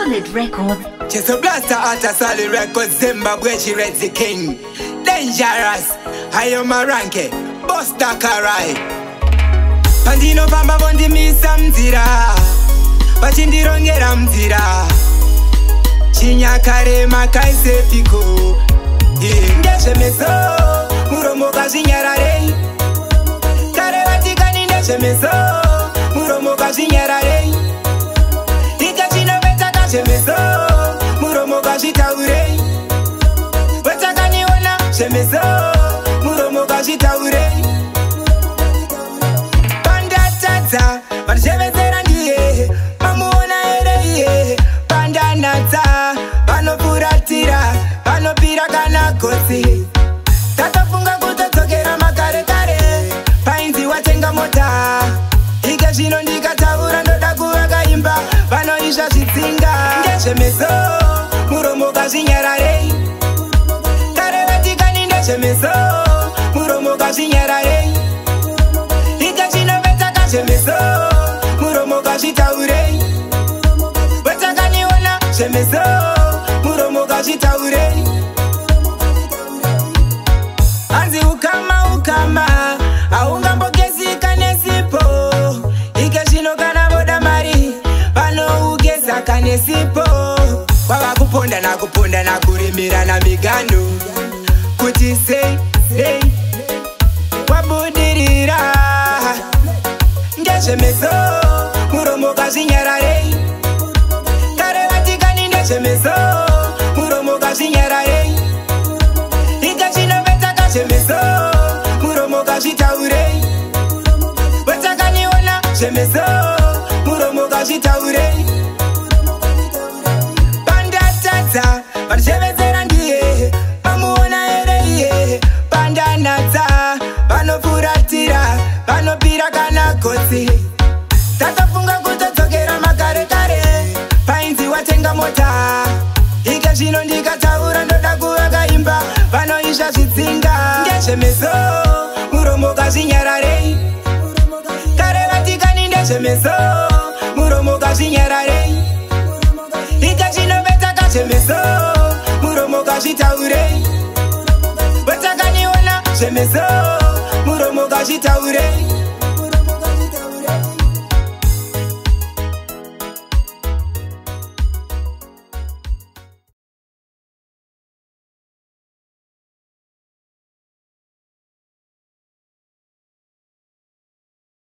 Solid Records. Cheso blaster at a Solid Records. Zimbabwe, she reads the king. Dangerous. I am a ranke. Busta Karai. Pandino pamba bondi misa mzira. Pachindilongera mzira. Chinyakare makaise piko. Ndeshe meso. Muromo kazinyarare. Kare watikani ndeshe meso. Muromo kazinyarare. Shemeso, muromo kashitaure. Wetakaniona, shemeso, muromo kashitaure. Panda tata, vanshemezera ndiye, mamuona ere. Panda nata, vanofuratira, vanopira kana kosi. Tatafunga kutotokera makare kare, painzi watenga mota. Ike zvino ndikataura ndoda kuvaka imba, vanoisha zvitsinga. Shemeso, muromo kazinyarare. Kare vatikani ndeshemeso, muromo kazinyarare. Ike zvinovetsaka shemeso, muromo kazvitaure. Wetakaniona shemeso, muromo kazvitaure. Hanzi ukama, haungambogezika nesipo. Ike zvino kana voda mari, vanougeza kanesipo. Kwava kuponda na kurimira na migano. Kuti sei, wabudirira. Ndeshemeso, muromo kazinyarare. Kare vatikani ndeshemeso, muromo kazinyarare. Ike zvinovetsaka shemeso, muromo kazvitaure. Wetakaniona shemeso, muromo kazvitaure. Vanshemezera ndiye, mamuona ere. Panda nata, vanofuratira, vanopira kana kosi. Tatafunga kutodzokera makare kare, painzi watenga mota. Ike zvino ndikataura ndoda kuvaka imba, vanoisha zvitsinga. Ndeshemeso, muromo kazinyarare. Kare vatikani ndeshemeso, muromo kazinyarare. Ike zvinovetsaka shemeso, muromo kazvitaure. Wetakaniona shemeso, muromo kazvitaure.